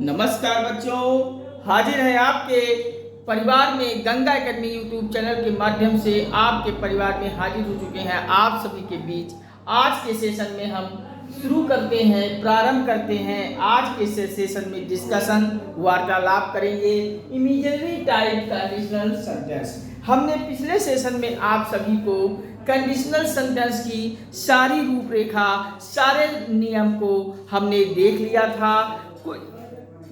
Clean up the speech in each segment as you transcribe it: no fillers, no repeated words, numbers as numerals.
नमस्कार बच्चों, हाजिर है आपके परिवार में गंगा एकेडमी यूट्यूब चैनल के माध्यम से आपके परिवार में हाजिर हो चुके हैं आप सभी के बीच। आज के सेशन में हम शुरू करते हैं, प्रारंभ करते हैं। आज के सेशन में डिस्कशन वार्तालाप करेंगे इमीडिएटली टाइप कंडीशनल सेंटेंस। हमने पिछले सेशन में आप सभी को कंडीशनल सेंटेंस की सारी रूपरेखा, सारे नियम को हमने देख लिया था।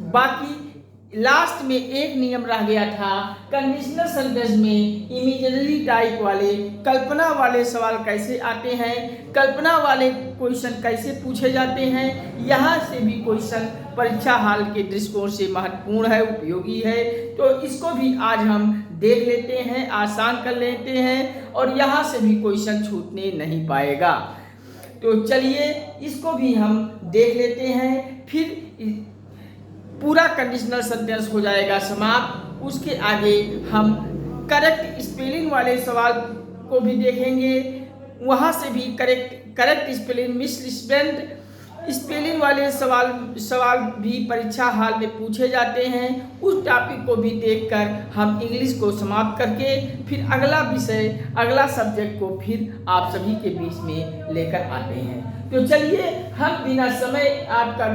बाकी लास्ट में एक नियम रह गया था, कंडीशनल सेंटेंस में इमीडिएटली टाइप वाले कल्पना वाले सवाल कैसे आते हैं, कल्पना वाले क्वेश्चन कैसे पूछे जाते हैं। यहाँ से भी क्वेश्चन परीक्षा हाल के दृष्टिकोण से महत्वपूर्ण है, उपयोगी है, तो इसको भी आज हम देख लेते हैं, आसान कर लेते हैं और यहाँ से भी क्वेश्चन छूटने नहीं पाएगा। तो चलिए इसको भी हम देख लेते हैं, फिर पूरा कंडीशनल सेंटेंस हो जाएगा समाप्त। उसके आगे हम करेक्ट स्पेलिंग वाले सवाल को भी देखेंगे, वहाँ से भी करेक्ट स्पेलिंग, मिसस्पेल्ड स्पेलिंग वाले सवाल भी परीक्षा हाल में पूछे जाते हैं। उस टॉपिक को भी देखकर हम इंग्लिश को समाप्त करके फिर अगला विषय, अगला सब्जेक्ट को फिर आप सभी के बीच में लेकर आते हैं। तो चलिए हम बिना समय आपका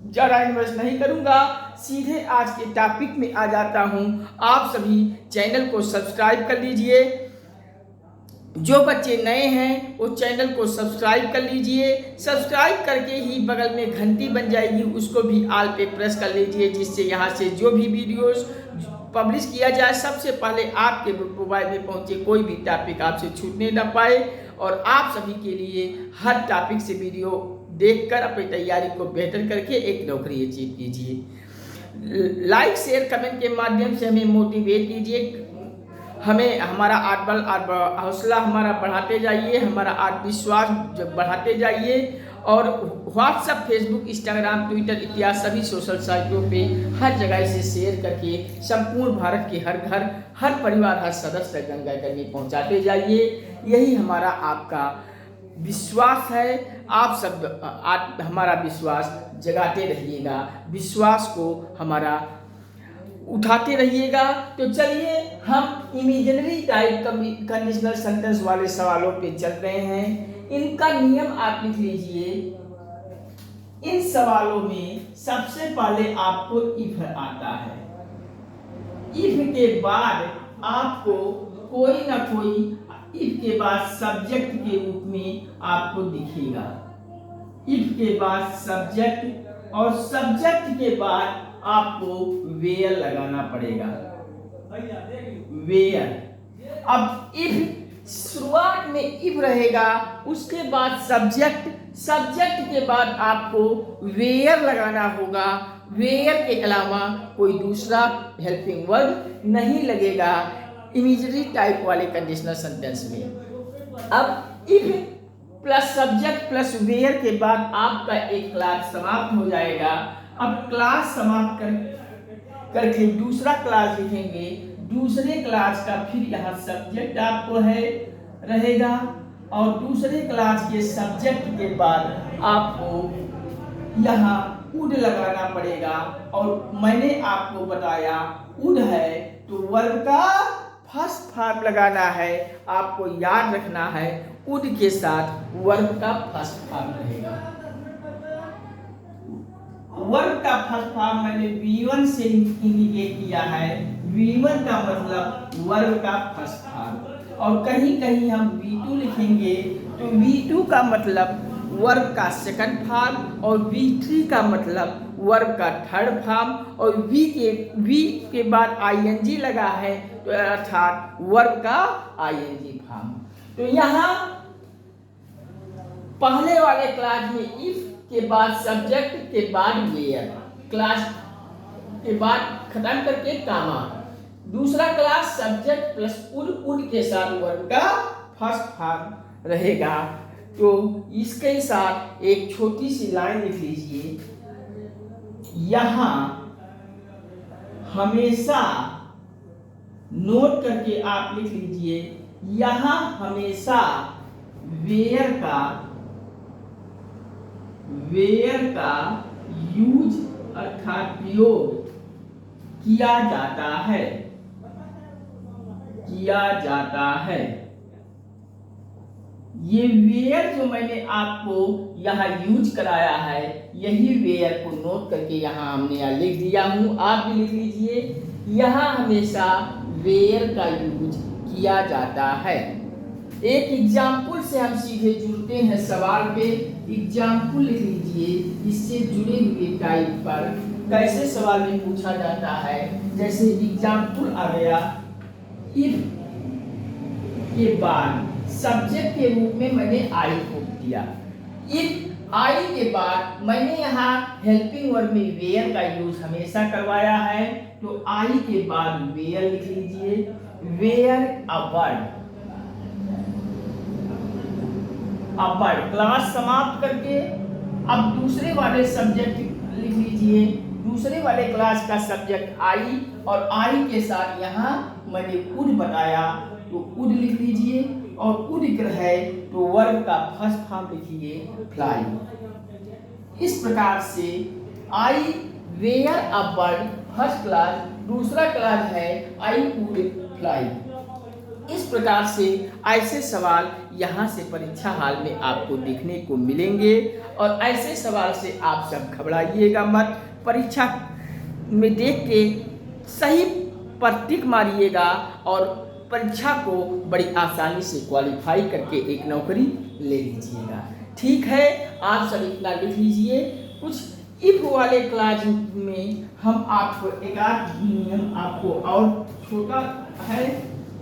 ज़्यादा इन्वेस्ट नहीं करूंगा, सीधे आज के टॉपिक में आ जाता हूं। आप सभी चैनल को सब्सक्राइब कर लीजिए। जो बच्चे नए हैं वो चैनल को सब्सक्राइब कर लीजिए। सब्सक्राइब करके ही बगल में घंटी बन जाएगी, उसको भी ऑल पे प्रेस कर लीजिए, जिससे यहाँ से जो भी वीडियोस पब्लिश किया जाए सबसे पहले आपके मोबाइल में पहुँचे, कोई भी टॉपिक आपसे छूटने ना पाए और आप सभी के लिए हर टॉपिक से वीडियो देखकर अपनी तैयारी को बेहतर करके एक नौकरी अचीव कीजिए। लाइक, शेयर, कमेंट के माध्यम से हमें मोटिवेट कीजिए, हमें हमारा आत्मबल, हौसला हमारा बढ़ाते जाइए, हमारा आत्मविश्वास बढ़ाते जाइए। और व्हाट्सएप, फेसबुक, इंस्टाग्राम, ट्विटर इत्यादि सभी सोशल साइटों पे हर जगह से शेयर करके संपूर्ण भारत के हर घर, हर परिवार, हर सदस्य तक गंगा एकेडमी पहुँचाते जाइए। यही हमारा आपका विश्वास है। आप सब हमारा विश्वास जगाते रहिएगा, विश्वास को हमारा उठाते रहिएगा। तो चलिए हम इमीडिएटली टाइप कंडीशनल सेंटेंस वाले सवालों पे चल रहे हैं। इनका नियम आप लिख लीजिए। इन सवालों में सबसे पहले आपको इफ आता है। इफ के बाद आपको कोई ना कोई इफ के बाद सब्जेक्ट के रूप में आपको दिखेगा। इफ के बाद सब्जेक्ट और सब्जेक्ट के बाद आपको वेयर लगाना पड़ेगा। वेयर। अब इफ शुरुआत में इफ रहेगा, उसके बाद सब्जेक्ट, सब्जेक्ट के बाद आपको वेयर लगाना होगा। वेयर के अलावा कोई दूसरा हेल्पिंग वर्ब नहीं लगेगा इमीडिएटली टाइप वाले कंडीशनल सेंटेंस में। अब if plus subject plus were के बाद आपका एक क्लास समाप्त हो जाएगा। अब क्लास समाप्त करके दूसरा क्लास लिखेंगे। दूसरे क्लास का फिर यहाँ सब्जेक्ट आपको रहेगा और दूसरे क्लास के सब्जेक्ट के बाद आपको यहाँ वुड लगाना पड़ेगा। और मैंने आपको बताया वुड है तो वर्ब का फर्स्ट फॉर्म लगाना है, आपको याद रखना है। वुड के साथ वर्ब का फर्स्ट फॉर्म रहेगा। वर्ब का फर्स्ट फॉर्म मैंने V1 से इंडिकेट किया है। V1 का मतलब वर्ब का फर्स्ट फॉर्म। और कहीं कहीं हम V2 लिखेंगे तो V2 का मतलब वर्ब का सेकंड फॉर्म और V3 का मतलब वर्ब का थर्ड फॉर्म। और V के बाद ING लगा है तो अर्थात वर्ब का ING फॉर्म। तो यहाँ पहले वाले क्लास में इफ के बाद सब्जेक्ट के बाद वेयर, क्लास के बाद खत्म करके कामा। दूसरा क्लास सब्जेक्ट प्लस उड के साथ वर्ब का फर्स्ट फॉर्म रहेगा। तो इसके साथ एक छोटी सी लाइन लिख लीजिए। यहाँ हमेशा नोट करके आप लिख लीजिए, यहाँ हमेशा वेयर का यूज अर्थात प्रयोग किया जाता है, किया जाता है। ये वेयर जो मैंने आपको यहाँ यूज कराया है, यही वेयर को नोट करके यहाँ हमने यहाँ लिख दिया हूँ, आप भी लिख लीजिए। यहाँ हमेशा वेयर का यूज किया जाता है। एक एग्जाम्पल से हम सीधे जुड़ते हैं सवाल पे। एग्जाम्पल लिख लीजिए, इससे जुड़े हुए टाइप पर कैसे सवाल में पूछा जाता है। जैसे एग्जाम्पल आ गया, इफ के बाद सब्जेक्ट के रूप में मैंने आई को दिया। इफ आई के बाद मैंने यहाँ हेल्पिंग वर्ब में वेयर का यूज हमेशा करवाया है, तो आई के बाद वेयर लिख लीजिए। वेयर अ बर्ड, अब क्लास समाप्त करके अब दूसरे वाले सब्जेक्ट लिख लीजिए। दूसरे वाले क्लास का सब्जेक्ट आई, और आई के साथ यहाँ मैंने वुड बताया, तो वुड लिख लीजिए। और वुड है तो वर्ब का फर्स्ट फॉर्म लिखिए फ्लाई। इस प्रकार से I were a bird first class, दूसरा क्लास है आई वुड फ्लाई। इस प्रकार से ऐसे सवाल यहाँ से परीक्षा हाल में आपको देखने को मिलेंगे, और ऐसे सवाल से आप सब घबराइएगा मत। परीक्षा में देख के सही पर टिक मारिएगा, और परीक्षा को बड़ी आसानी से क्वालिफाई करके एक नौकरी ले लीजिएगा। ठीक है, आप सब इतना लिख लीजिए। कुछ इफ वाले क्लास में हम आपको एक आध नियम आपको और छोटा है,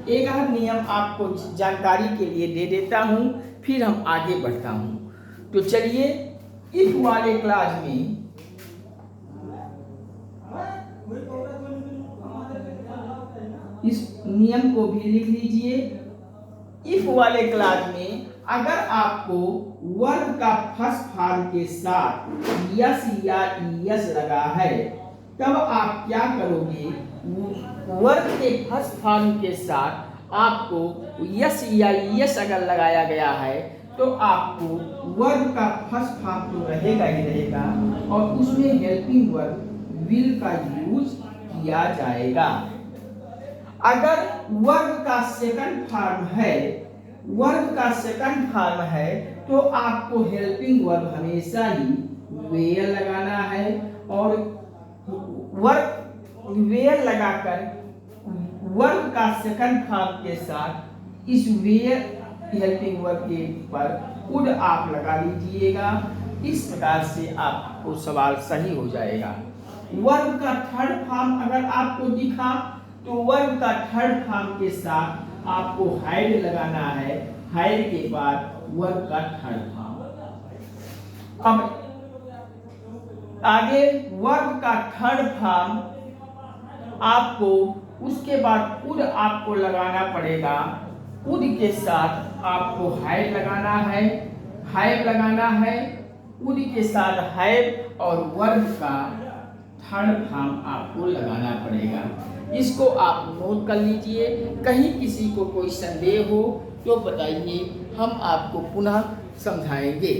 एक आध नियम आपको जानकारी के लिए दे देता हूँ, फिर हम आगे बढ़ता हूँ। तो चलिए, इफ वाले क्लास में इस नियम को भी लिख लीजिए। इफ वाले क्लास में अगर आपको वर्ब का फर्स्ट फॉर्म के साथ यस या यस लगा है, तब आप क्या करोगे? वर्ब के फर्स्ट फॉर्म के साथ आपको यस या यस अगर लगाया गया है, तो आपको वर्ब का फर्स्ट फॉर्म तो रहेगा ही रहेगा, और उसमें हेल्पिंग वर्ब विल का यूज किया जाएगा। अगर वर्ब का सेकंड फॉर्म है, वर्ब का सेकंड फॉर्म है, तो आपको हेल्पिंग वर्ब हमेशा ही वेयर लगाना है, और वर्ब वेयर लगाकर वर्ब का सेकंड फॉर्म के साथ इस वेयर हेल्पिंग वर्ब के ऊपर वुड आप लगा लीजिएगा। इस प्रकार से आपको सवाल सही हो जाएगा। वर्ब का थर्ड फॉर्म अगर आपको दिखा, तो वर्ब का थर्ड फॉर्म के साथ आपको हाइड लगाना है, हाइड के बाद वर्ब का थर्ड फॉर्म। अब आगे वर्ब का थर्ड फॉर्म आपको उसके बाद वुड आपको लगाना पड़ेगा। वुड के साथ आपको हाइड लगाना है, हाइड लगाना है, वुड के साथ हाइड, और वर्ब का थर्ड फॉर्म आपको लगाना पड़ेगा। इसको आप नोट कर लीजिए। कहीं किसी को कोई संदेह हो तो बताइए, हम आपको पुनः समझाएंगे।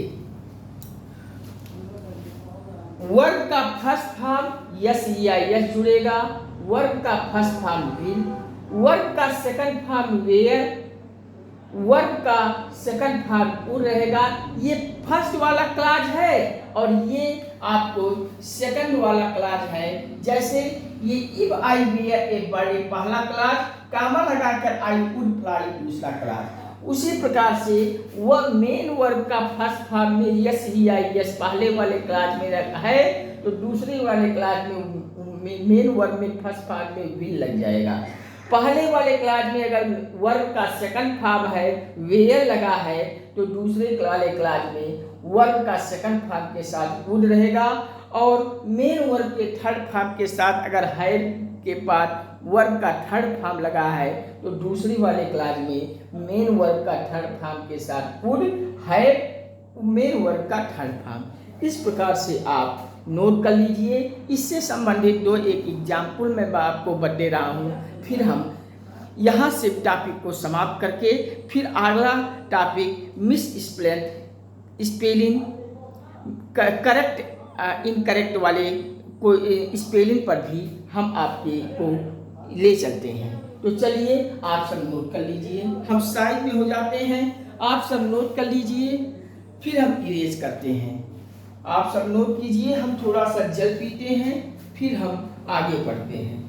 वर्ब का फर्स्ट फॉर्म यस या यस जुड़ेगा, वर्ब का फर्स्ट फॉर्म विल, वर्ब का सेकंड फॉर्म वेयर, वर्ब का सेकंड फॉर्म वुड रहेगा। ये फर्स्ट वाला क्लास है, और ये आपको सेकंड वाला क्लास है। जैसे ये if I were a bird पहला क्लास, कामा लगाकर आई वुड फ्लाई दूसरा क्लास। उसी प्रकार से वह मेन वर्ब का फर्स्ट फॉर्म में यस या यस पहले वाले क्लास में रखा है, तो दूसरे वाले क्लास में मेन वर्ब में फर्स्ट फॉर्म में विल लग जाएगा। पहले वाले क्लास में अगर वर्ब का सेकंड फॉर्म है वेयर लगा है, तो दूसरे वाले क्लास में वर्ब का सेकंड फॉर्म के साथ वुड रहेगा, और मेन वर्ब के थर्ड फॉर्म के साथ अगर हैड के बाद वर्ब का थर्ड फॉर्म लगा है, तो दूसरी वाले क्लास में मेन वर्ब का थर्ड फॉर्म के साथ वुड, हैड, मेन वर्ब का थर्ड फॉर्म। इस प्रकार से आप नोट कर लीजिए। इससे संबंधित दो एक एग्जाम्पल मैं आपको बता रहा हूँ, फिर हम यहाँ से टॉपिक को समाप्त करके फिर अगला topic miss spelling correct incorrect वाले कोई स्पेलिंग पर भी हम आपके को ले चलते हैं। तो चलिए आप सब नोट कर लीजिए, हम साइड में हो जाते हैं, आप सब नोट कर लीजिए, फिर हम इरेज करते हैं। आप सब नोट कीजिए, हम थोड़ा सा जल पीते हैं, फिर हम आगे बढ़ते हैं।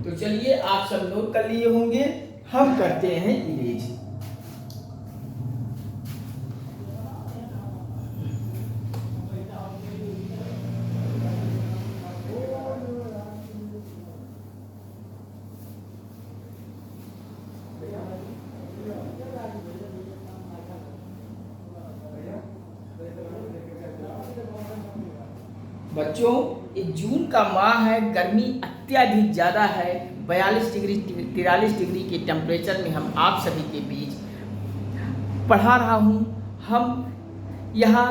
तो चलिए आप सब नोट कर लिए होंगे, हम करते हैं इरेज। बच्चों, ये जून का माह है, गर्मी अत्यधिक ज़्यादा है, 42 डिग्री 43 डिग्री के टेम्परेचर में हम आप सभी के बीच पढ़ा रहा हूँ। हम यहाँ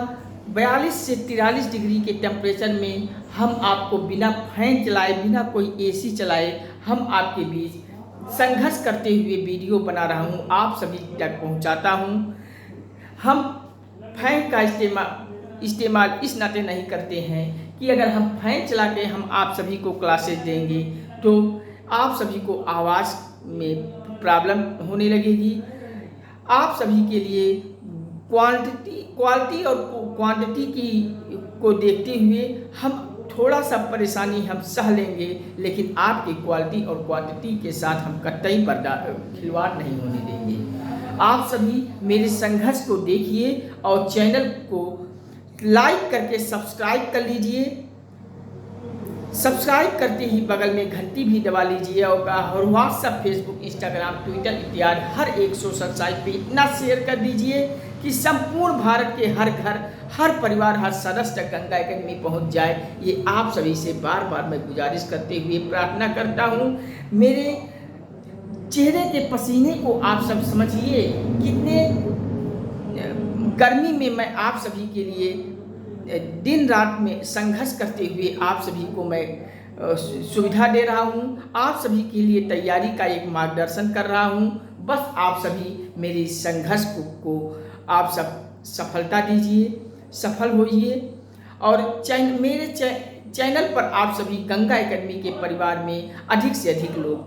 42 से 43 डिग्री के टेम्परेचर में हम आपको बिना फैन चलाए, बिना कोई एसी चलाए, हम आपके बीच संघर्ष करते हुए वीडियो बना रहा हूँ, आप सभी तक पहुँचाता हूँ। हम फैन का इस्तेमाल इस नाते नहीं करते हैं कि अगर हम फैन चला के हम आप सभी को क्लासेस देंगे तो आप सभी को आवाज़ में प्रॉब्लम होने लगेगी। आप सभी के लिए क्वालिटी और क्वांटिटी को देखते हुए हम थोड़ा सा परेशानी हम सह लेंगे, लेकिन आपकी क्वालिटी और क्वांटिटी के साथ हम कतई खिलवाड़ नहीं होने देंगे। आप सभी मेरे संघर्ष को देखिए और चैनल को लाइक करके सब्सक्राइब कर लीजिए। सब्सक्राइब करते ही बगल में घंटी भी दबा लीजिए और व्हाट्सएप, फेसबुक, इंस्टाग्राम, ट्विटर इत्यादि हर एक सोशल साइट पे इतना शेयर कर दीजिए कि संपूर्ण भारत के हर घर, हर परिवार, हर सदस्य तक गंगा एकेडमी पहुंच जाए। ये आप सभी से बार बार मैं गुजारिश करते हुए प्रार्थना करता हूं। मेरे चेहरे के पसीने को आप सब समझिए, कितने गर्मी में मैं आप सभी के लिए दिन रात में संघर्ष करते हुए आप सभी को मैं सुविधा दे रहा हूँ, आप सभी के लिए तैयारी का एक मार्गदर्शन कर रहा हूँ। बस आप सभी मेरे संघर्ष को आप सब सफलता दीजिए, सफल होइए और मेरे चैनल पर आप सभी गंगा एकेडमी के परिवार में अधिक से अधिक लोग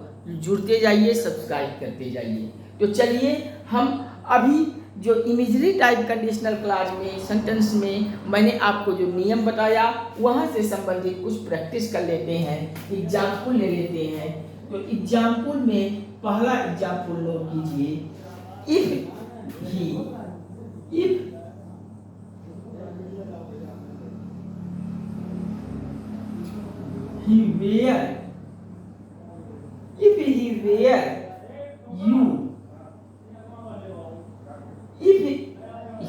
जुड़ते जाइए, सब्सक्राइब करते जाइए। तो चलिए हम अभी जो इमेजरी टाइप कंडीशनल क्लास में सेंटेंस में मैंने आपको जो नियम बताया वहाँ से संबंधित कुछ प्रैक्टिस कर लेते हैं, एग्जाम्पल ले लेते हैं। तो एग्जाम्पल में पहला एग्जाम्पल नोट कीजिए, if he wear you, if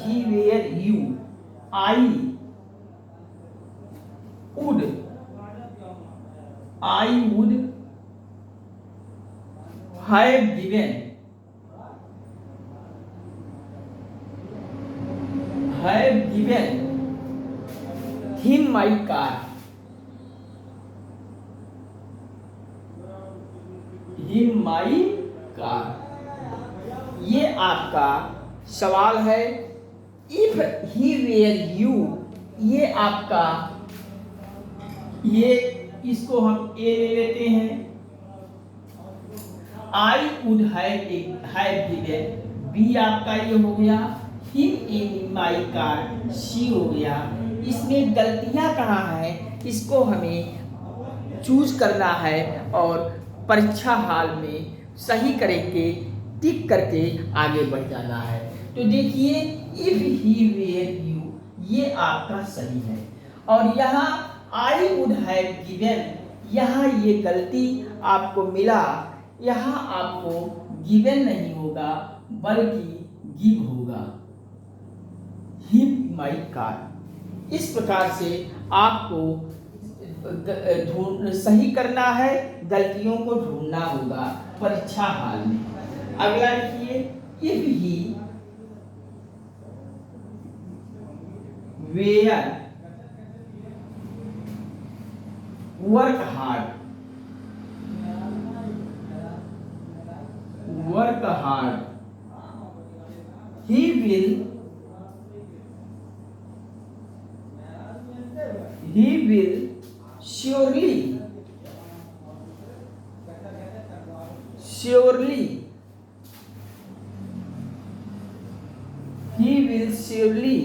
he wear you, I would have given him my car. him my car. ये आपका सवाल है। इफ ही वेयर यू, ये आपका, ये इसको हम ए ले लेते हैं। I would have given, B आपका ये हो गया। हिम इन माई कार, सी हो गया। इसमें गलतियां कहाँ हैं, इसको हमें चूज करना है और परीक्षा हाल में सही करके टिक करके आगे बढ़ जाना है। तो देखिए, इफ ही वेयर यू, ये आपका सही है। और यहाँ आई वुड हैव गिवन, यहाँ ये गलती आपको मिला, यहाँ आपको गिवन नहीं होगा बल्कि गिव होगा। Him my car. इस प्रकार से आपको सही करना है, गलतियों को ढूंढना होगा परीक्षा हाल में। अगला लिखिए, if he were work hard, he will he will surely he will surely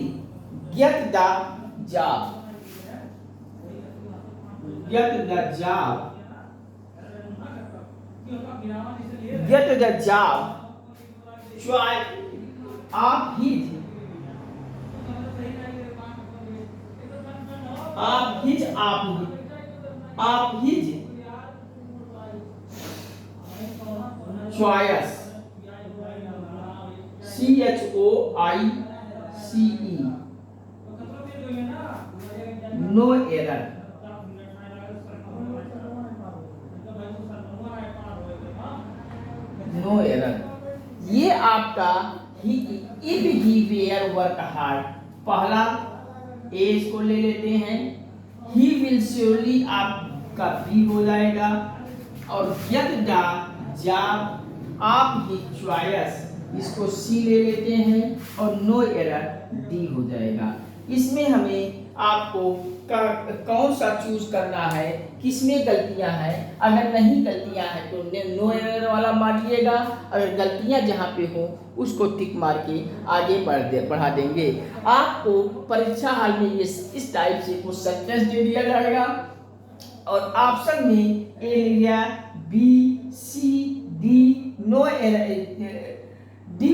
get the job get the job choice of his choice CHOICE no error ये आपका if he were work hard पहला ए इसको ले लेते हैं he will surely आपका B हो जाएगा और get the job of his choice इसको सी ले लेते हैं और नो एरर डी हो जाएगा। इसमें हमें आपको कौन सा चूज करना है, किसमें गलतियां हैं। अगर नहीं गलतियां हैं तो नो एरर वाला मारिएगा, अगर गलतियां जहां पे हो उसको टिक मार के आगे बढ़ा देंगे। आपको परीक्षा हाल में ये इस टाइप से कुछ सेंटेंस दे दिया जाएगा और ऑप्शन में ए लिया, बी, सी, डी, नो एरर डी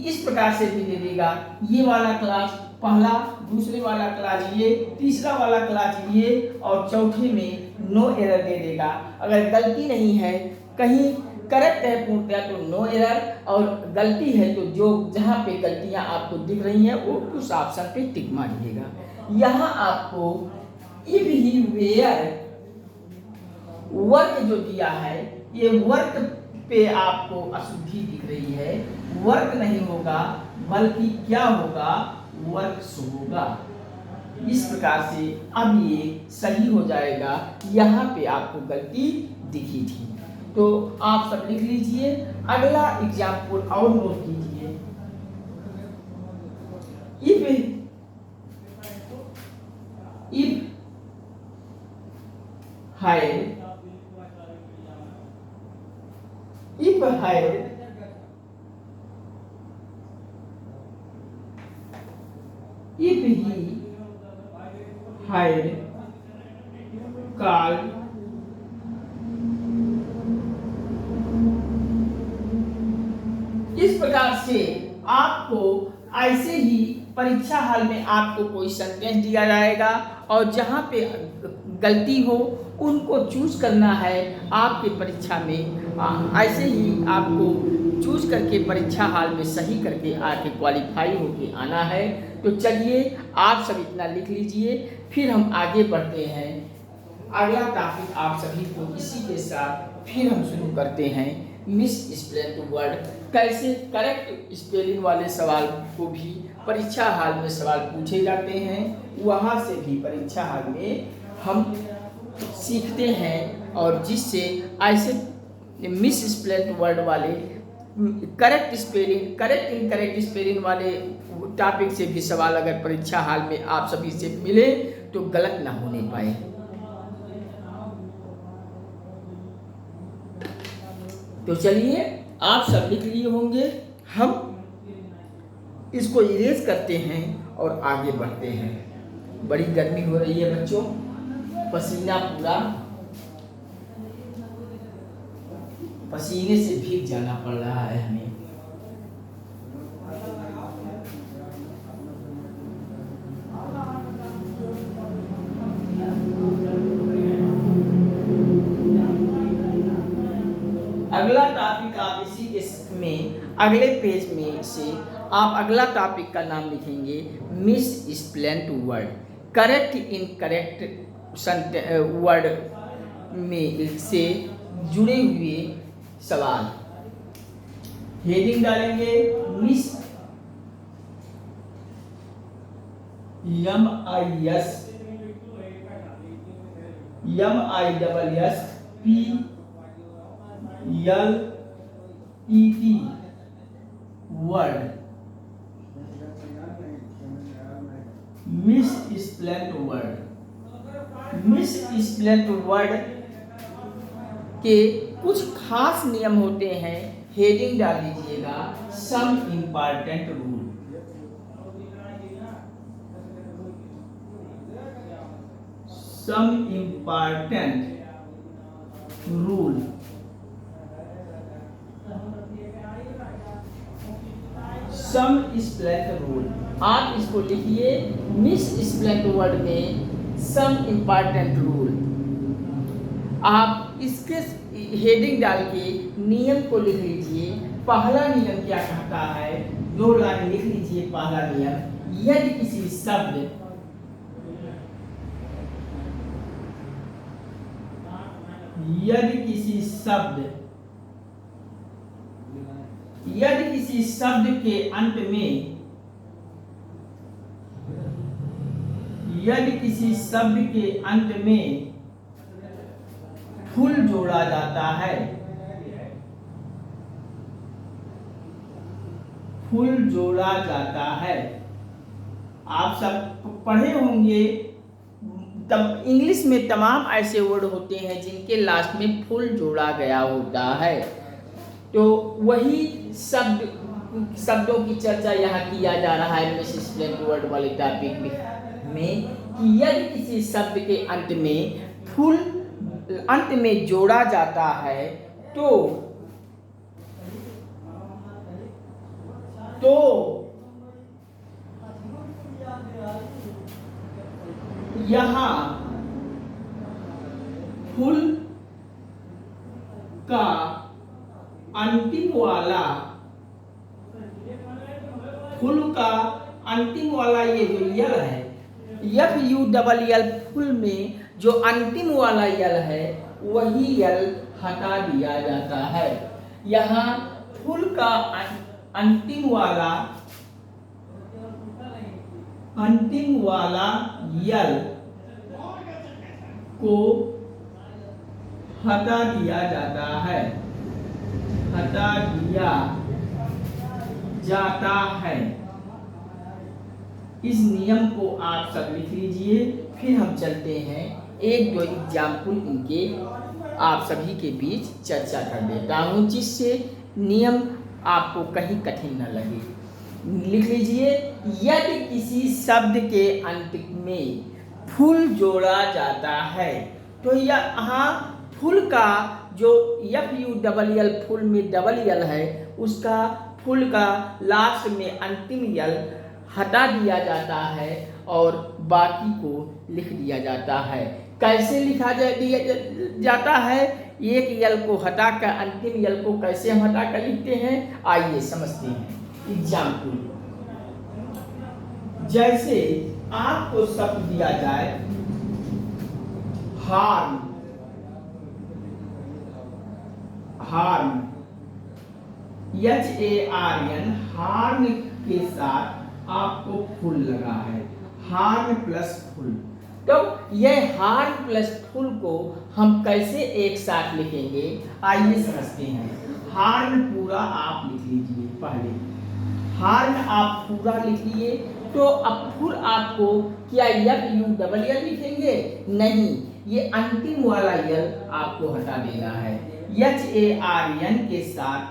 इस प्रकार से भी दे देगा। ये वाला क्लास पहला, दूसरे वाला क्लास ये, तीसरा वाला क्लास ये और चौथे में नो एरर दे देगा। अगर गलती नहीं है, कहीं करेक्ट है पूर्णतः तो नो एरर, और गलती है तो जो जहाँ पे गलतियाँ आपको दिख रही हैं वो उस ऑप्शन पे टिक मारिएगा। यहाँ आपको इफ ही वेयर वर्क जो दिया है, ये वर्क पे आपको अशुद्धि दिख रही है। वर्क नहीं होगा बल्कि क्या होगा, वर्क्स होगा। इस प्रकार से अब ये सही हो जाएगा। यहाँ पे आपको गलती दिखी थी तो आप सब लिख लीजिए। अगला एग्जाम्पल और नोट कीजिए। इफ he had called इस प्रकार से आपको ऐसे ही परीक्षा हाल में आपको कोई सेंटेंस दिया जाएगा और जहाँ पे गलती हो उनको चूज करना है आपके परीक्षा में। ऐसे ही आपको चूज करके परीक्षा हाल में सही करके आके क्वालिफाई होके आना है। तो चलिए आप सब इतना लिख लीजिए, फिर हम आगे बढ़ते हैं। अगला टॉपिक आप सभी को इसी के साथ फिर हम शुरू करते हैं। मिस स्पेलिंग वर्ड, कैसे करेक्ट स्पेलिंग वाले सवाल को भी परीक्षा हाल में सवाल पूछे जाते हैं, वहाँ से भी परीक्षा हाल में हम सीखते हैं और जिससे ऐसे मिस स्पेलिंग वर्ड वाले करेक्ट इनकरेक्ट स्पेलिंग वाले टॉपिक से भी सवाल अगर परीक्षा हाल में आप सभी से मिले तो गलत ना होने पाए। तो चलिए आप सब लिख लिए होंगे, हम इसको इरेज करते हैं और आगे बढ़ते हैं। बड़ी गर्मी हो रही है बच्चों, पसीना पूरा पसीने से भीग जाना पड़ रहा है हमें। अगला टॉपिक आप इसी के में अगले पेज में से आप अगला टॉपिक का नाम लिखेंगे miss spelling word. Correct incorrect word में से जुड़े हुए सवाल। हेडिंग डालेंगे miss MISSPLET word, miss spelling word. Misspelt word के कुछ खास नियम होते हैं, हेडिंग डाल लीजिएगा some important rule. Some important rule. Some spelt rule, आप इसको लिखिए मिस स्प्लेंट वर्ड में सम इम्पॉर्टेंट रूल। आप इसके हेडिंग डाल के नियम को लिख लीजिए। पहला नियम क्या कहता है, 2 लाइन लिख लीजिए। पहला नियम, यदि किसी शब्द के अंत में, यदि किसी शब्द के अंत में फुल जोड़ा जाता है, फुल जोड़ा जाता है। आप सब पढ़े होंगे, तब इंग्लिश में तमाम ऐसे वर्ड होते हैं जिनके लास्ट में फुल जोड़ा गया होता है। तो वही शब्दों की चर्चा यहाँ किया जा रहा है मिस स्प्लेंट वर्ड वाले टॉपिक में, कि यदि किसी शब्द के अंत में फुल अंत में जोड़ा जाता है तो यहाँ फुल का अंतिम वाला ये जो यल है, FULL फुल में जो अंतिम वाला यल है वही यल हटा दिया जाता है। यहाँ फुल का अंतिम वाला यल को हटा दिया जाता है, हटा दिया जाता है। इस नियम को आप सब लिख लीजिए। फिर हम चलते हैं 1-2 एग्जाम्पल इनके आप सभी के बीच चर्चा कर देता हूँ, जिससे नियम आपको कहीं कठिन न लगे। लिख लीजिए, यदि किसी शब्द के अंत में फुल जोड़ा जाता है, तो यहाँ फुल का जो FULL फुल में डबल यल है, उसका फुल का लास्ट में अंतिम यल हटा दिया जाता है और बाकी को लिख दिया जाता है। कैसे लिखा जाता है? एक यल को हटाकर अंतिम यल को कैसे हम हटाकर लिखते हैं, आइए समझते हैं। एग्जाम्पल, जैसे आपको शब्द दिया जाए हार्म, हार्म HARN, हार्म के साथ आपको फुल लगा है, हार्म प्लस फुल। तो यह हार्म प्लस फुल को हम कैसे एक साथ लिखेंगे, आइए समझते हैं। हार्म पूरा आप लिख लीजिए। पहले हार्म आप पूरा लिखिए, तो अब फुल आपको क्या FULL लिखेंगे? नहीं, ये अंतिम वाला यल आपको हटा देना है। HARN के साथ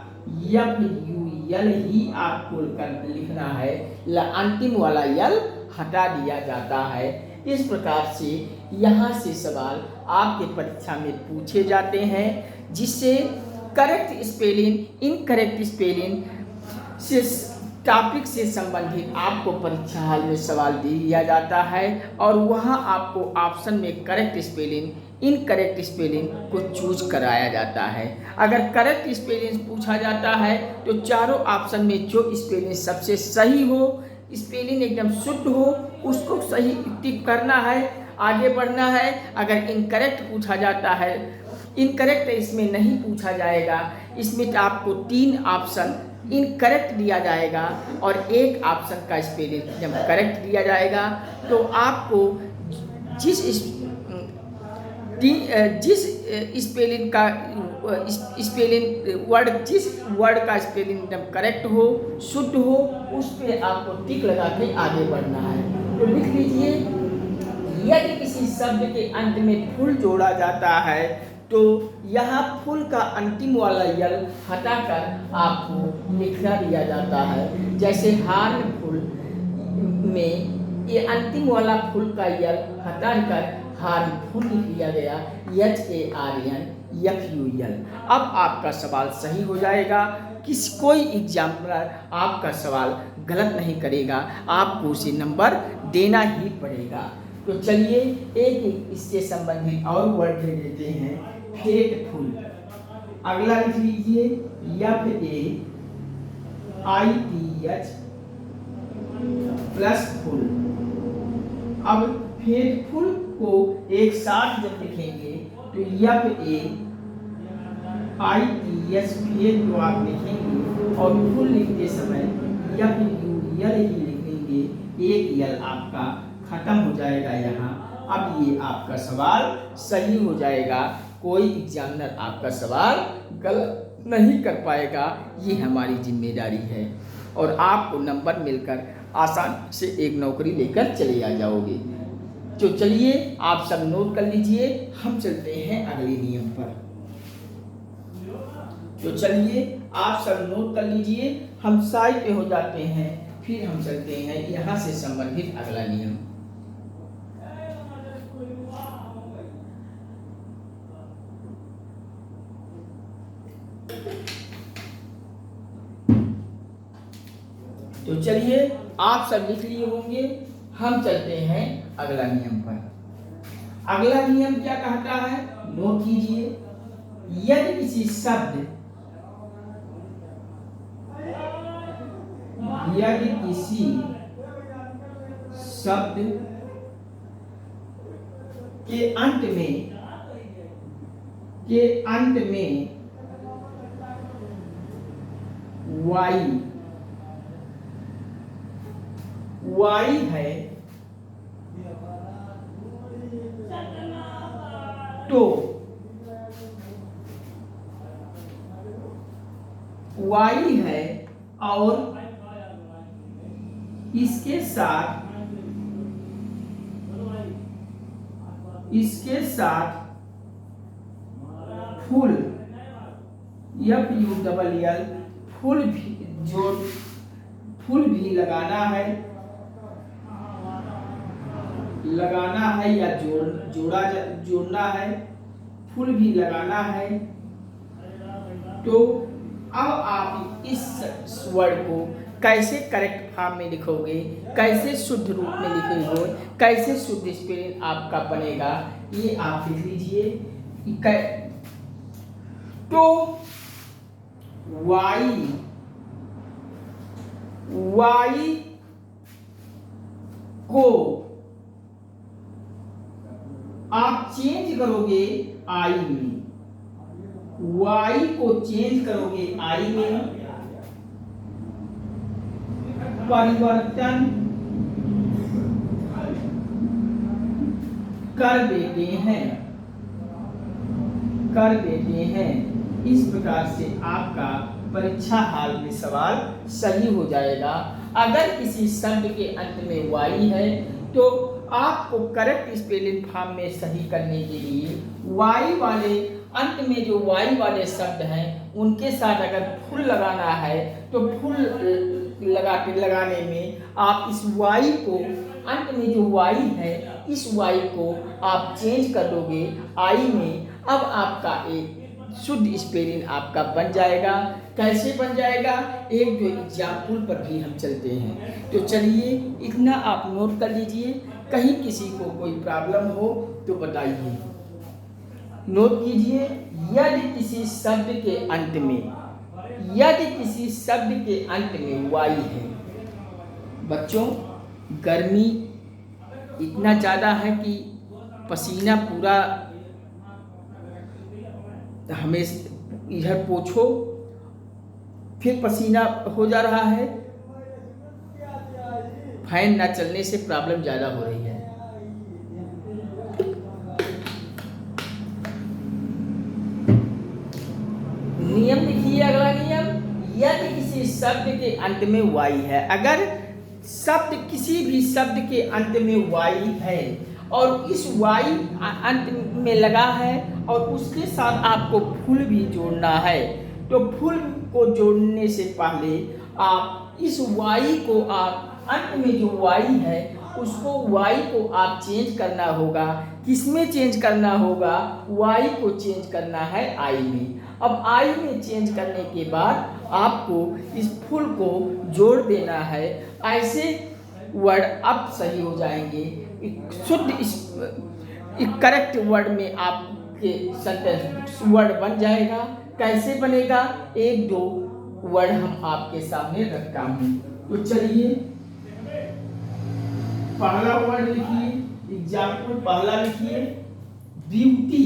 FUL ही आपको लिखना है, अंतिम वाला यल हटा दिया जाता है। इस प्रकार से यहाँ से सवाल आपके परीक्षा में पूछे जाते हैं, जिससे करेक्ट स्पेलिंग, इनकरेक्ट स्पेलिंग से टॉपिक से संबंधित आपको परीक्षा हाल में सवाल दिया जाता है और वहाँ आपको ऑप्शन में करेक्ट स्पेलिंग, इनकरेक्ट स्पेलिंग को चूज कराया जाता है। अगर करेक्ट स्पेलिंग पूछा जाता है तो चारों ऑप्शन में जो स्पेलिंग सबसे सही हो, स्पेलिंग एकदम शुद्ध हो, उसको सही टिक करना है, आगे बढ़ना है। अगर इनकरेक्ट पूछा जाता है, इनकरेक्ट इसमें नहीं पूछा जाएगा, इसमें आपको 3 ऑप्शन इनकरेक्ट दिया जाएगा और 1 ऑप्शन का स्पेलिंग जब करेक्ट दिया जाएगा तो आपको जिस स्पेलिंग का स्पेलिंग वर्ड, जिस वर्ड का स्पेलिंग एकदम करेक्ट हो, शुद्ध हो, उस पे आपको टिक लगा के आगे बढ़ना है। तो लिख लीजिए यदि किसी शब्द के अंत में फुल जोड़ा जाता है तो यहाँ फुल का अंतिम वाला यल हटाकर आपको लिखना दिया जाता है। जैसे हार्न फुल में ये अंतिम वाला फुल का यल हटाकर हार्न फुल लिख दिया गया, HARNFUL। अब आपका सवाल सही हो जाएगा। कोई एग्जाम्पलर आपका सवाल गलत नहीं करेगा, आपको उसे नंबर देना ही पड़ेगा। तो चलिए एक इससे संबंधित और वर्ड ले लेते हैं। फेटफुल, अगला लिख लीजिए FAITH प्लस फुल। अब फेटफुल को एक साथ जब लिखेंगे तो FAITH फेट को आप लिखेंगे और फुल लिखते समय FUL ही लिखेंगे, एक यल आपका खत्म हो जाएगा यहाँ। अब ये आपका सवाल सही हो जाएगा, कोई एग्जामिनर आपका सवाल गलत नहीं कर पाएगा। ये हमारी जिम्मेदारी है और आपको नंबर मिलकर आसानी से एक नौकरी लेकर चले आ जाओगे। तो चलिए आप सब नोट कर लीजिए, हम चलते हैं अगले नियम पर। तो चलिए आप सब नोट कर लीजिए, हम साइड पे हो जाते हैं, फिर हम चलते हैं यहाँ से संबंधित अगला नियम। तो चलिए आप सब लिख लिए होंगे, हम चलते हैं अगला नियम पर। अगला नियम क्या कहता है, नोट कीजिए। यदि किसी शब्द के अंत में वाई है तो वाई है और इसके साथ फुल FULL फुल भी लगाना है या जोड़ना है, फुल भी लगाना है। तो अब आप इस वर्ड को कैसे करेक्ट फॉर्म में लिखोगे, कैसे शुद्ध रूप में लिखोगे, कैसे शुद्ध स्पेलिंग आपका बनेगा, ये आप लिख लीजिए। तो वाई को आप चेंज करोगे आई में, वाई को चेंज करोगे आई में, परिवर्तन कर देते हैं। इस प्रकार से आपका परीक्षा हाल में सवाल सही हो जाएगा। अगर किसी शब्द के अंत में वाई है तो आपको करेक्ट स्पेलिंग फॉर्म में सही करने के लिए वाई वाले अंत में जो वाई वाले शब्द हैं उनके साथ अगर फुल लगाना है तो फुल लगाने में आप इस वाई को, अंत में जो वाई है इस वाई को आप चेंज कर दोगे आई में। अब आपका एक शुद्ध स्पेलिंग आपका बन जाएगा। कैसे बन जाएगा, एक दो एग्जाम्पल पर भी हम चलते हैं। तो चलिए इतना आप नोट कर लीजिए, कहीं किसी को कोई प्रॉब्लम हो तो बताइए। नोट कीजिए, यदि किसी शब्द के अंत में वाई है। बच्चों गर्मी इतना ज़्यादा है कि पसीना पूरा हमें इधर पोछो फिर पसीना हो जा रहा है, फैन ना चलने से प्रॉब्लम ज़्यादा हो रही है। नियम लिखिए, अगला नियम, यदि किसी शब्द के अंत में वाई है, अगर शब्द किसी भी शब्द के अंत में वाई है और इस वाई अंत में लगा है और उसके साथ आपको फुल भी जोड़ना है। तो फुल को जोड़ने से पहले आप इस वाई को आप अंत में जो वाई है उसको वाई को आप चेंज करना होगा। किसमें चेंज करना होगा? वाई को चेंज करना है आई में। अब आई में चेंज करने के बाद आपको इस फुल को जोड़ देना है। ऐसे वर्ड अब सही हो जाएंगे। शुद्ध इस करेक्ट वर्ड में आपके सेंटेंस वर्ड बन जाएगा। कैसे बनेगा? एक दो वर्ड हम आपके सामने रखता हूँ। तो चलिए पहला वर्ड लिखिए, एग्जाम्पल पहला लिखिए ब्यूटी,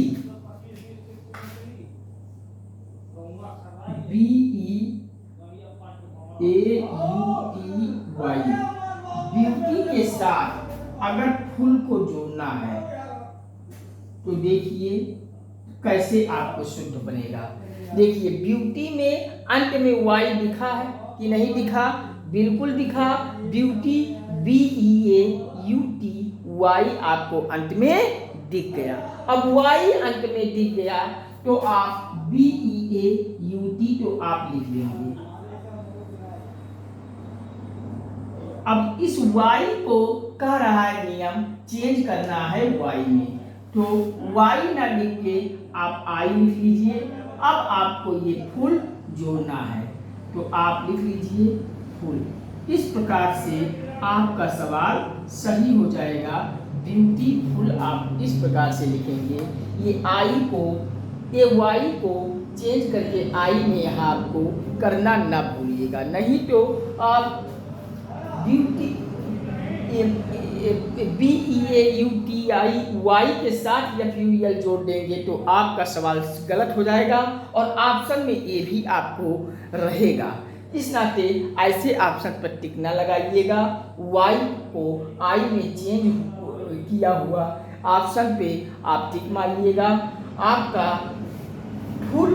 BEAUTY। ब्यूटी के साथ अगर फुल को जोड़ना है तो देखिए कैसे आपको शुद्ध बनेगा। देखिए ब्यूटी में अंत में वाई दिखा है कि नहीं दिखा? बिल्कुल दिखा। ब्यूटी BEAUTY आपको अंत में दिख गया। अब वाई अंत में दिख गया तो आप BEAUT तो आप लिख लेंगे। अब इस वाई को कह रहा है नियम चेंज करना है वाई में, तो वाई ना लिख के आप आई लिख लीजिए। अब आपको ये फुल जोड़ना है तो आप लिख लीजिए फुल। इस प्रकार से आपका सवाल सही हो जाएगा। ब्यूटीफुल आप इस प्रकार से लिखेंगे। ये आई को, ये वाई को चेंज करके आई में यहाँ आपको करना ना भूलिएगा, नहीं तो आप ब्यूटी BEAUTY वाई के साथ FUL जोड़ देंगे तो आपका सवाल गलत हो जाएगा और ऑप्शन में ए भी आपको रहेगा। इस नाते ऐसे ऑप्शन पर टिक ना लगाइएगा। वाई को आई में चेंज किया हुआ ऑप्शन पे आप टिक मारिएगा। आपका फुल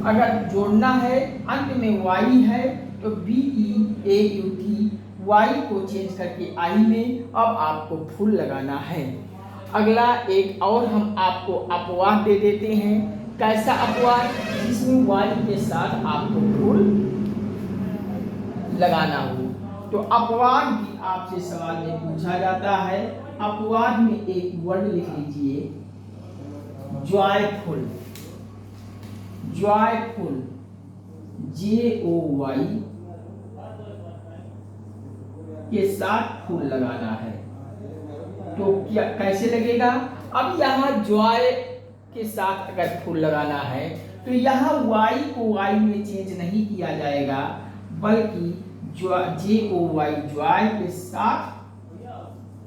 अगर जोड़ना है अंत में वाई है तो BEAUT वाई को चेंज करके आई में अब आपको फुल लगाना है। अगला एक और हम आपको अपवाद दे देते हैं। कैसा अपवाद? जिसमें वाई के साथ आपको फुल लगाना हो। तो अपवाद भी आपसे सवाल में पूछा जाता है। अपवाद में एक वर्ड लिख लीजिए जॉयफुल। जॉयफुल JOY के साथ फुल लगाना है। तो क्या कैसे लगेगा? अब यहाँ जॉय के साथ अगर फुल लगाना है तो यहाँ वाई को वाई में चेंज नहीं किया जाएगा, बल्कि JOY जॉय के साथ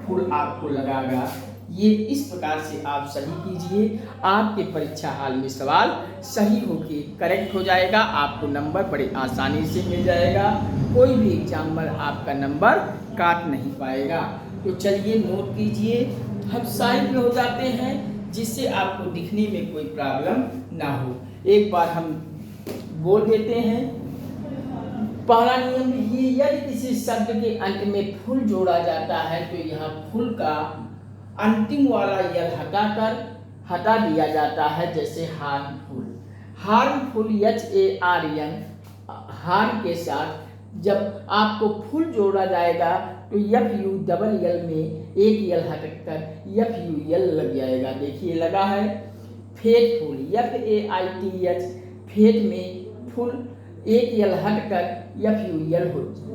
फुल आपको लगागा। ये इस प्रकार से आप सही कीजिए। आपके परीक्षा हाल में सवाल सही होके करेक्ट हो जाएगा। आपको नंबर बड़े आसानी से मिल जाएगा। कोई भी एग्जामिनर आपका नंबर काट नहीं पाएगा। तो चलिए नोट कीजिए। हम साइड में हो जाते हैं जिससे आपको दिखने में कोई प्रॉब्लम ना हो। एक बार हम बोल देते हैं। पहला नियम ये, यदि किसी शब्द के अंत में फुल जोड़ा जाता है तो यहाँ फुल का अंतिम वाला यल हटा दिया जाता है। जैसे हार्मफुल, हार्मफुल HARM, हार्म के साथ जब आपको फुल जोड़ा जाएगा तो FULL में एक यल हटकर FUL लग जाएगा। देखिए लगा है। फेथफुल FAITH, फेथ में फुल एक यल हटकर FUL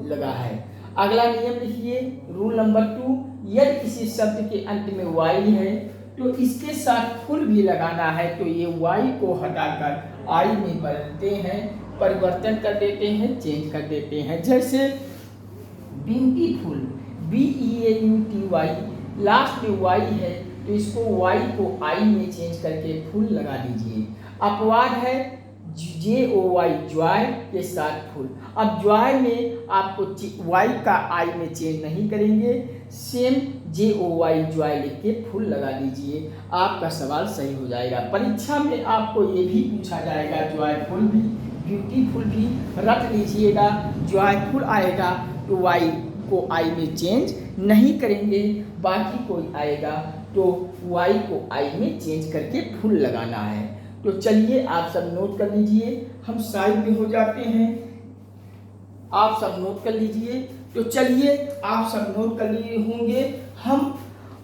लगा है। अगला नियम लिखिए, रूल नंबर 2, यदि किसी शब्द के अंत में वाई है तो इसके साथ फुल भी लगाना है। तो ये वाई को हटाकर आई में बदलते हैं, परिवर्तन कर देते हैं, चेंज कर देते हैं। जैसे ब्यूटीफुल BEAUTY, लास्ट में वाई है तो इसको वाई को आई में चेंज करके फुल लगा दीजिए। अपवाद है JOY जॉय के साथ फुल। अब जॉय में आपको वाई का आई में चेंज नहीं करेंगे, सेम JOY जॉय लिख के फुल लगा दीजिए। आपका सवाल सही हो जाएगा। परीक्षा में आपको ये भी पूछा जाएगा, जॉयफुल भी ब्यूटीफुल भी रट लीजिएगा। जॉयफुल आएगा तो वाई को आई में चेंज नहीं करेंगे, बाकी कोई आएगा तो वाई को आई में चेंज करके फुल लगाना है। तो चलिए आप सब नोट कर लीजिए, हम साइड में हो जाते हैं, आप सब नोट कर लीजिए। तो चलिए आप सब नोट कर लिए होंगे, हम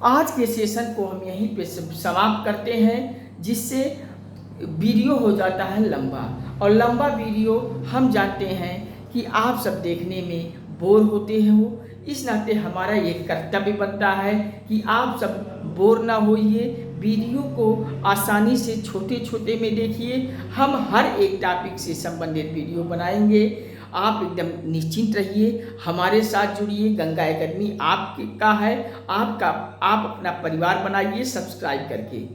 आज के सेशन को हम यहीं पे समाप्त करते हैं, जिससे वीडियो हो जाता है लंबा, और लंबा वीडियो हम जानते हैं कि आप सब देखने में बोर होते हो। इस नाते हमारा ये कर्तव्य बनता है कि आप सब बोर ना होइए, वीडियो को आसानी से छोटे छोटे में देखिए। हम हर एक टॉपिक से संबंधित वीडियो बनाएंगे, आप एकदम निश्चिंत रहिए, हमारे साथ जुड़िए। गंगा एकेडमी आपका है, आप अपना परिवार बनाइए सब्सक्राइब करके।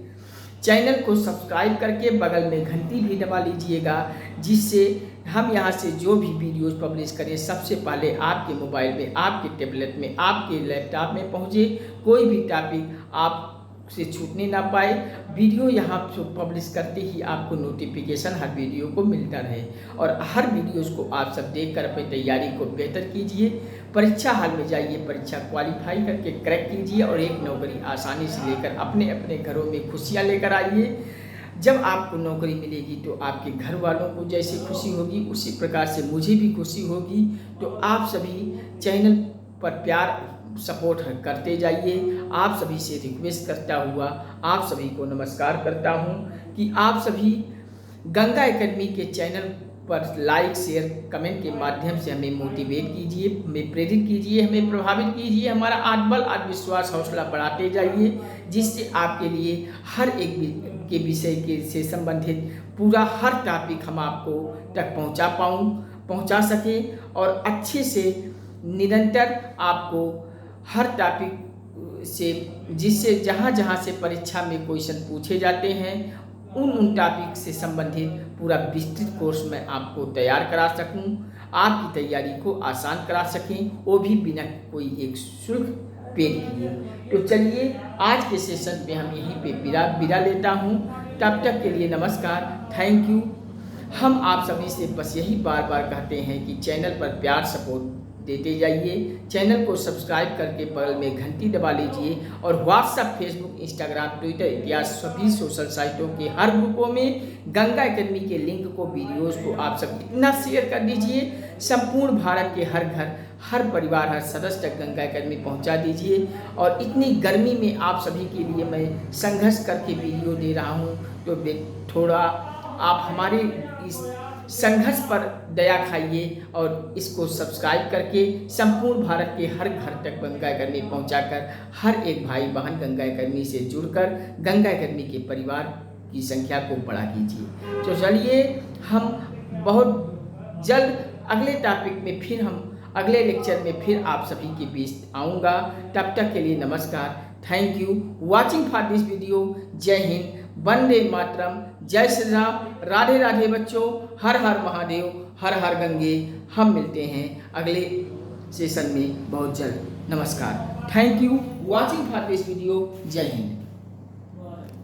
चैनल को सब्सक्राइब करके बगल में घंटी भी दबा लीजिएगा, जिससे हम यहाँ से जो भी वीडियोस पब्लिश करें सबसे पहले आपके मोबाइल में, आपके टैबलेट में, आपके लैपटॉप में पहुँचे, कोई भी टॉपिक आप से छूटने ना पाए। वीडियो यहाँ पब्लिश करते ही आपको नोटिफिकेशन हर वीडियो को मिलता रहे, और हर वीडियोस को आप सब देखकर अपनी तैयारी को बेहतर कीजिए। परीक्षा हाल में जाइए, परीक्षा क्वालिफाई करके क्रैक कीजिए, और एक नौकरी आसानी से लेकर अपने अपने घरों में खुशियाँ लेकर आइए। जब आपको नौकरी मिलेगी तो आपके घर वालों को जैसी खुशी होगी, उसी प्रकार से मुझे भी खुशी होगी। तो आप सभी चैनल पर प्यार सपोर्ट करते जाइए। आप सभी से रिक्वेस्ट करता हुआ आप सभी को नमस्कार करता हूं कि आप सभी गंगा एकेडमी के चैनल पर लाइक शेयर कमेंट के माध्यम से हमें मोटिवेट कीजिए, हमें प्रेरित कीजिए, हमें प्रभावित कीजिए, हमारा आत्मबल आत्मविश्वास हौसला बढ़ाते जाइए, जिससे आपके लिए हर एक के विषय के से संबंधित पूरा हर टॉपिक हम आपको तक पहुंचा सकें, और अच्छे से निरंतर आपको हर टॉपिक से, जिससे जहाँ से परीक्षा में क्वेश्चन पूछे जाते हैं उन टॉपिक से संबंधित पूरा विस्तृत कोर्स मैं आपको तैयार करा सकूं, आपकी तैयारी को आसान करा सकें, वो भी बिना कोई एक शुल्क पे किए। तो चलिए आज के सेशन में हम यहीं पे विदा लेता हूं। तब तक के लिए नमस्कार, थैंक यू। हम आप सभी से बस यही बार बार कहते हैं कि चैनल पर प्यार सपोर्ट देते जाइए, चैनल को सब्सक्राइब करके बगल में घंटी दबा लीजिए, और व्हाट्सएप, फेसबुक, इंस्टाग्राम, ट्विटर इत्यादि सभी सोशल साइटों के हर ग्रुपों में गंगा एकेडमी के लिंक को, वीडियोस को आप सब इतना शेयर कर दीजिए, संपूर्ण भारत के हर घर, हर परिवार, हर सदस्य तक गंगा एकेडमी पहुंचा दीजिए। और इतनी गर्मी में आप सभी के लिए मैं संघर्ष करके वीडियो दे रहा हूं, तो थोड़ा आप हमारे इस संघर्ष पर दया खाइए, और इसको सब्सक्राइब करके संपूर्ण भारत के हर घर तक गंगा एकेडमी पहुंचाकर हर एक भाई बहन गंगा एकेडमी से जुड़कर गंगा एकेडमी के परिवार की संख्या को बढ़ा कीजिए। तो चलिए हम बहुत जल्द अगले टॉपिक में फिर हम अगले लेक्चर में फिर आप सभी के बीच आऊँगा। तब तक के लिए नमस्कार, thank you watching for this video. जय हिंद, वंदे मातरम, जय श्री राम, राधे राधे बच्चों, हर हर महादेव, हर हर गंगे। हम मिलते हैं अगले सेशन में बहुत जल्द। नमस्कार, thank you watching for this video. जय हिंद।